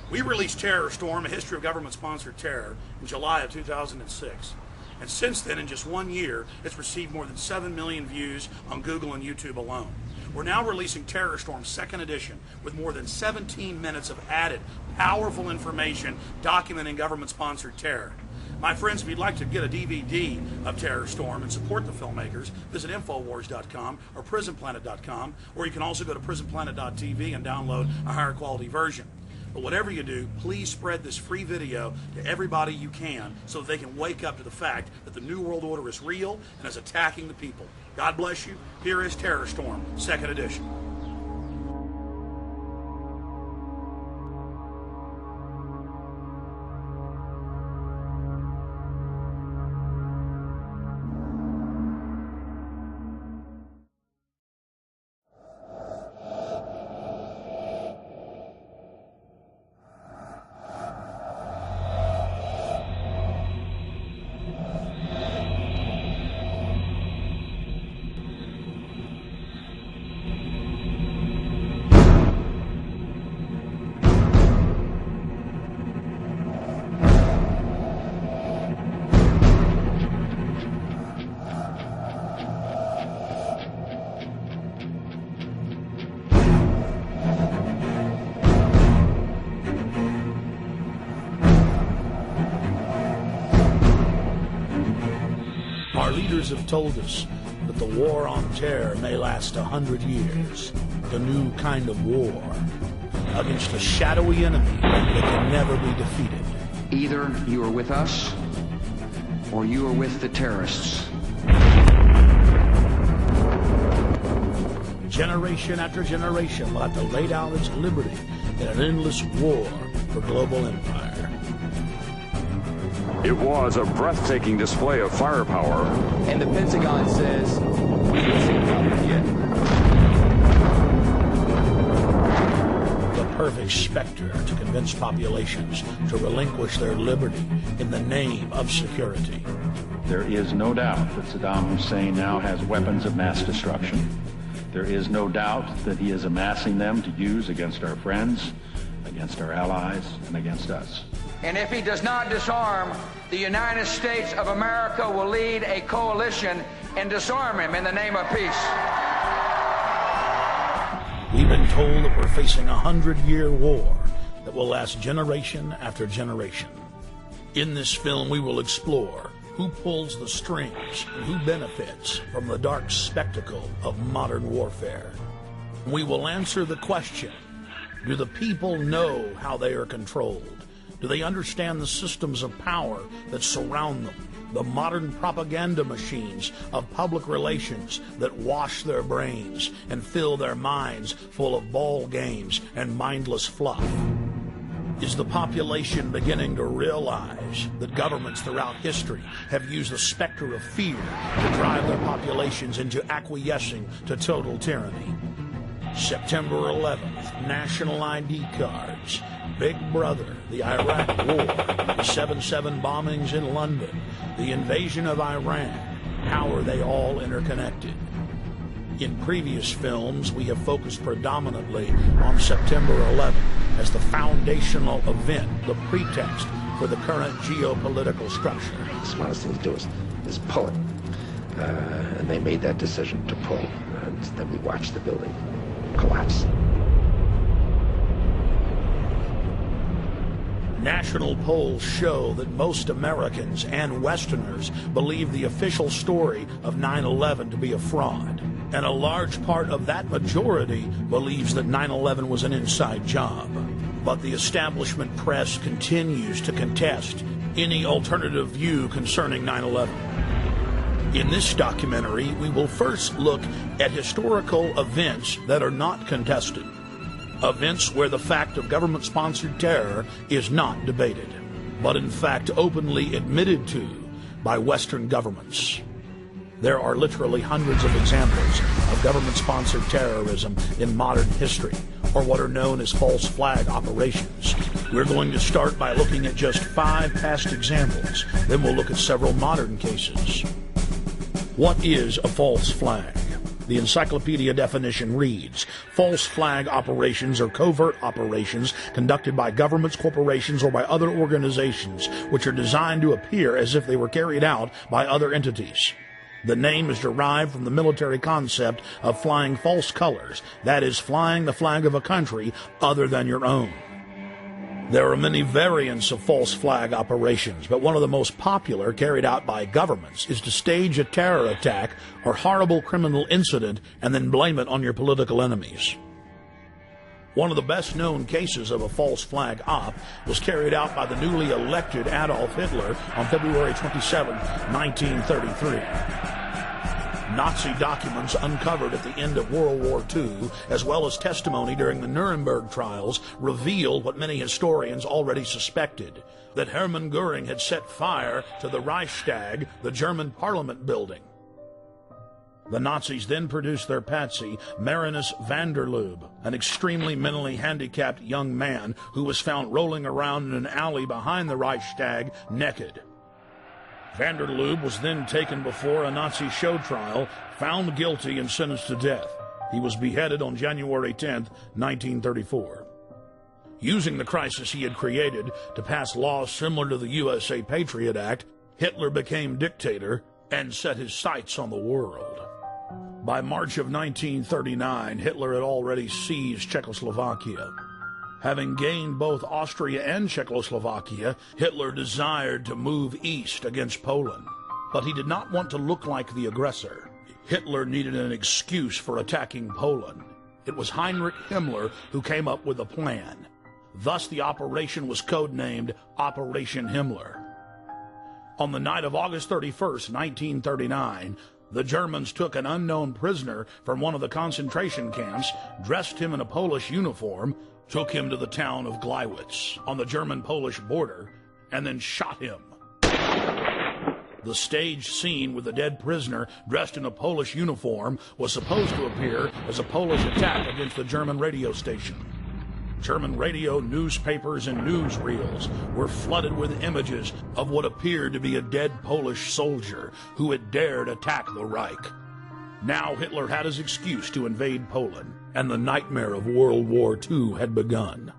We released Terror Storm, A History of Government-Sponsored Terror, in July of 2006. And since then, in just 1 year, it's received more than 7 million views on Google and YouTube alone. We're now releasing Terror Storm 2nd edition with more than 17 minutes of added, powerful information documenting government-sponsored terror. My friends, if you'd like to get a DVD of Terror Storm and support the filmmakers, visit Infowars.com or PrisonPlanet.com, or you can also go to PrisonPlanet.tv and download a higher quality version. But whatever you do, please spread this free video to everybody you can so that they can wake up to the fact that the New World Order is real and is attacking the people. God bless you. Here is Terror Storm, 2nd edition. Our leaders have told us that the war on terror may last 100 years. The new kind of war against a shadowy enemy that can never be defeated. Either you are with us, or you are with the terrorists. Generation after generation will have to lay down its liberty in an endless war for global empire. It was a breathtaking display of firepower. And the Pentagon says, we will see nothing yet. The perfect specter to convince populations to relinquish their liberty in the name of security. There is no doubt that Saddam Hussein now has weapons of mass destruction. There is no doubt that he is amassing them to use against our friends, against our allies, and against us. And if he does not disarm, the United States of America will lead a coalition and disarm him in the name of peace. We've been told that we're facing a 100-year war that will last generation after generation. In this film, we will explore who pulls the strings and who benefits from the dark spectacle of modern warfare. We will answer the question, do the people know how they are controlled? Do they understand the systems of power that surround them? The modern propaganda machines of public relations that wash their brains and fill their minds full of ball games and mindless fluff. Is the population beginning to realize that governments throughout history have used the specter of fear to drive their populations into acquiescing to total tyranny? September 11th, national ID cards, Big Brother, the Iraq War, the 7/7 bombings in London, the invasion of Iran. How are they all interconnected? In previous films, we have focused predominantly on September 11th as the foundational event, the pretext for the current geopolitical structure. The smartest thing to do is pull it. And they made that decision to pull. And then we watched the building collapse. National polls show that most Americans and Westerners believe the official story of 9/11 to be a fraud. And a large part of that majority believes that 9/11 was an inside job. But the establishment press continues to contest any alternative view concerning 9/11. In this documentary, we will first look at historical events that are not contested. Events where the fact of government-sponsored terror is not debated, but in fact openly admitted to by Western governments. There are literally hundreds of examples of government-sponsored terrorism in modern history, or what are known as false flag operations. We're going to start by looking at just 5 past examples, then we'll look at several modern cases. What is a false flag? The encyclopedia definition reads, false flag operations are covert operations conducted by governments, corporations, or by other organizations which are designed to appear as if they were carried out by other entities. The name is derived from the military concept of flying false colors, that is, flying the flag of a country other than your own. There are many variants of false flag operations, but one of the most popular carried out by governments is to stage a terror attack or horrible criminal incident and then blame it on your political enemies. One of the best-known cases of a false flag op was carried out by the newly elected Adolf Hitler on February 27, 1933. Nazi documents uncovered at the end of World War II, as well as testimony during the Nuremberg trials, revealed what many historians already suspected, that Hermann Göring had set fire to the Reichstag, the German parliament building. The Nazis then produced their patsy, Marinus van der Lubbe, an extremely mentally handicapped young man who was found rolling around in an alley behind the Reichstag naked. Van der Lubbe was then taken before a Nazi show trial, found guilty, and sentenced to death. He was beheaded on January 10, 1934. Using the crisis he had created to pass laws similar to the USA Patriot Act, Hitler became dictator and set his sights on the world. By March of 1939, Hitler had already seized Czechoslovakia. Having gained both Austria and Czechoslovakia, Hitler desired to move east against Poland. But he did not want to look like the aggressor. Hitler needed an excuse for attacking Poland. It was Heinrich Himmler who came up with a plan. Thus, the operation was codenamed Operation Himmler. On the night of August 31st, 1939, the Germans took an unknown prisoner from one of the concentration camps, dressed him in a Polish uniform, took him to the town of Gleiwitz on the German-Polish border, and then shot him. The staged scene with the dead prisoner dressed in a Polish uniform was supposed to appear as a Polish attack against the German radio station. German radio, newspapers, and newsreels were flooded with images of what appeared to be a dead Polish soldier who had dared attack the Reich. Now Hitler had his excuse to invade Poland, and the nightmare of World War II had begun.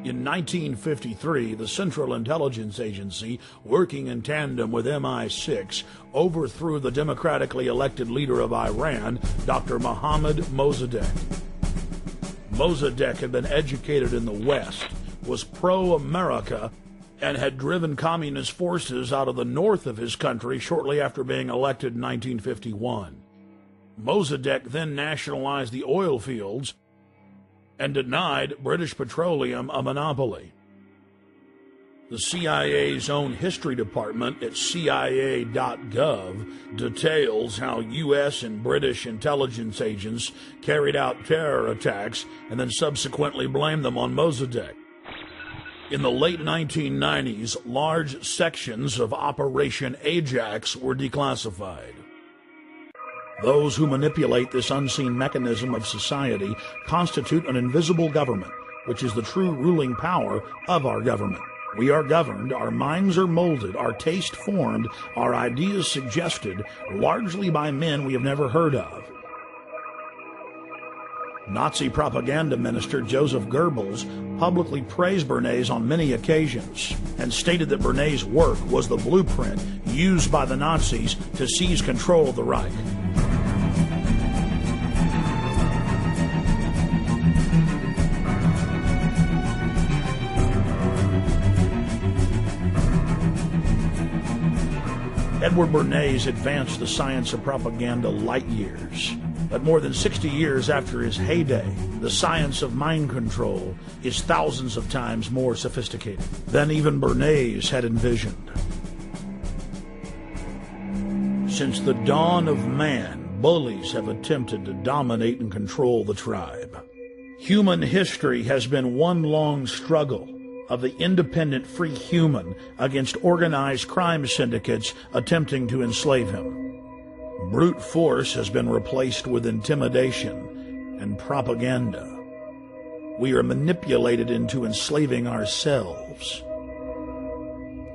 In 1953, the Central Intelligence Agency, working in tandem with MI6, overthrew the democratically elected leader of Iran, Dr. Mohammad Mossadegh. Mossadegh had been educated in the West, was pro-America, and had driven communist forces out of the north of his country shortly after being elected in 1951. Mossadegh then nationalized the oil fields and denied British Petroleum a monopoly. The CIA's own history department at CIA.gov details how U.S. and British intelligence agents carried out terror attacks and then subsequently blamed them on Mossadegh. In the late 1990s, large sections of Operation Ajax were declassified. Those who manipulate this unseen mechanism of society constitute an invisible government, which is the true ruling power of our government. We are governed, our minds are molded, our taste formed, our ideas suggested, largely by men we have never heard of. Nazi propaganda minister Joseph Goebbels publicly praised Bernays on many occasions and stated that Bernays' work was the blueprint used by the Nazis to seize control of the Reich. Edward Bernays advanced the science of propaganda light years. But more than 60 years after his heyday, the science of mind control is thousands of times more sophisticated than even Bernays had envisioned. Since the dawn of man, bullies have attempted to dominate and control the tribe. Human history has been one long struggle of the independent free human against organized crime syndicates attempting to enslave him. Brute force has been replaced with intimidation and propaganda. We are manipulated into enslaving ourselves.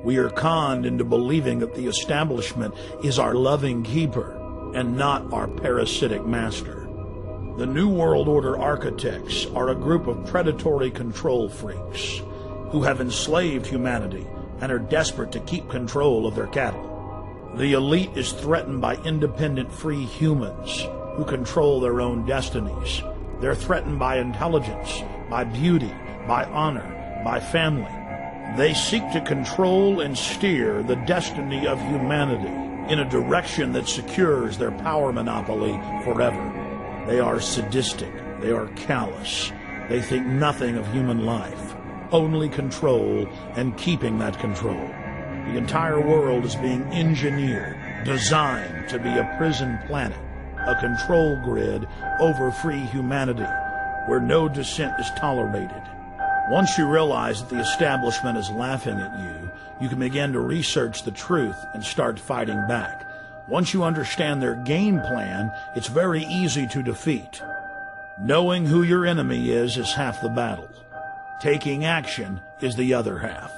We are conned into believing that the establishment is our loving keeper and not our parasitic master. The New World Order architects are a group of predatory control freaks who have enslaved humanity and are desperate to keep control of their cattle. The elite is threatened by independent free humans who control their own destinies. They're threatened by intelligence, by beauty, by honor, by family. They seek to control and steer the destiny of humanity in a direction that secures their power monopoly forever. They are sadistic. They are callous. They think nothing of human life, only control and keeping that control. The entire world is being engineered, designed to be a prison planet, a control grid over free humanity, where no dissent is tolerated. Once you realize that the establishment is laughing at you, you can begin to research the truth and start fighting back. Once you understand their game plan, it's very easy to defeat. Knowing who your enemy is half the battle. Taking action is the other half.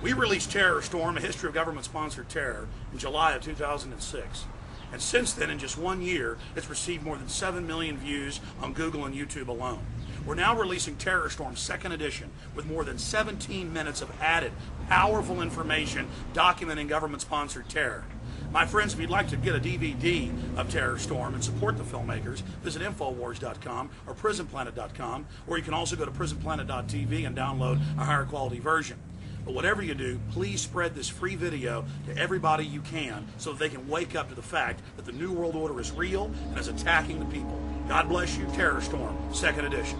We released Terror Storm, A History of Government-Sponsored Terror, in July of 2006. And since then, in just 1 year, it's received more than 7 million views on Google and YouTube alone. We're now releasing Terror Storm 2nd Edition with more than 17 minutes of added, powerful information documenting government-sponsored terror. My friends, if you'd like to get a DVD of Terror Storm and support the filmmakers, visit Infowars.com or PrisonPlanet.com, or you can also go to PrisonPlanet.tv and download a higher quality version. But whatever you do, please spread this free video to everybody you can so that they can wake up to the fact that the New World Order is real and is attacking the people. God bless you. Terror Storm, 2nd Edition.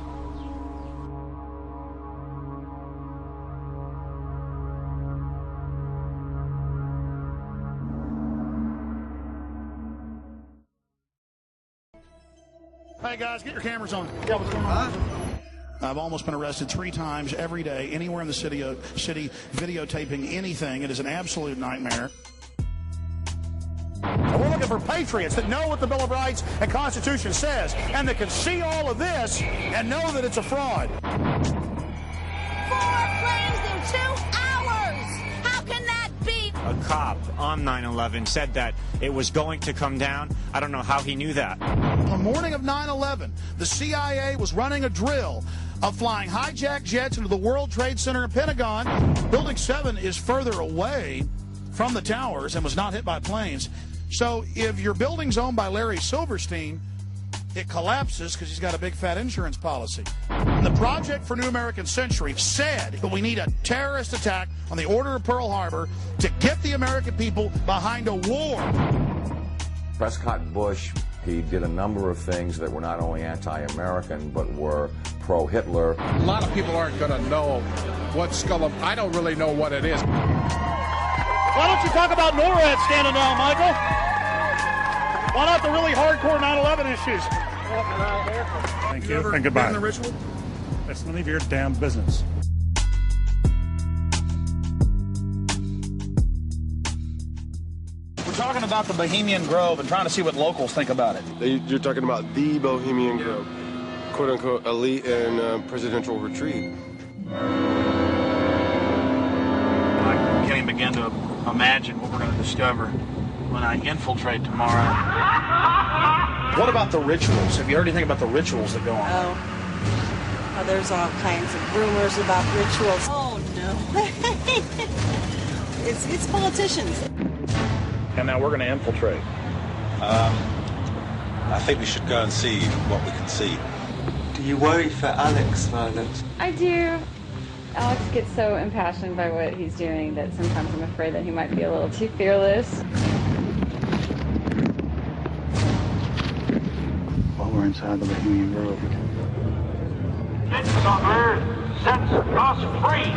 Hey guys, get your cameras on. Yeah, what's going on? I've almost been arrested 3 times every day, anywhere in the city, videotaping anything. It is an absolute nightmare. We're looking for patriots that know what the Bill of Rights and Constitution says, and that can see all of this and know that it's a fraud. 4 planes in 2 hours! How can that be? A cop on 9/11 said that it was going to come down. I don't know how he knew that. On the morning of 9/11, the CIA was running a drill of flying hijacked jets into the World Trade Center and Pentagon. Building 7 is further away from the towers and was not hit by planes. So if your building's owned by Larry Silverstein, it collapses because he's got a big fat insurance policy. And the Project for New American Century said that we need a terrorist attack on the Order of Pearl Harbor to get the American people behind a war. Prescott Bush, he did a number of things that were not only anti-American, but were pro-Hitler. A lot of people aren't going to know what I don't really know what it is. Why don't you talk about NORAD standing down, Michael? Why not the really hardcore 9/11 issues? Thank you, and goodbye. The ritual? That's none of your damn business. We're talking about the Bohemian Grove and trying to see what locals think about it. You're talking about the Bohemian Grove, quote-unquote elite and presidential retreat. I can't even begin to imagine what we're going to discover when I infiltrate tomorrow. What about the rituals? Have you heard anything about the rituals that go on? Oh, there's all kinds of rumors about rituals. Oh, no. It's politicians. And now we're going to infiltrate. I think we should go and see what we can see. Do you worry for Alex, Violet? I do. Alex gets so impassioned by what he's doing that sometimes I'm afraid that he might be a little too fearless. While we're inside the Bohemian Grove. Citizens on Earth sets us free.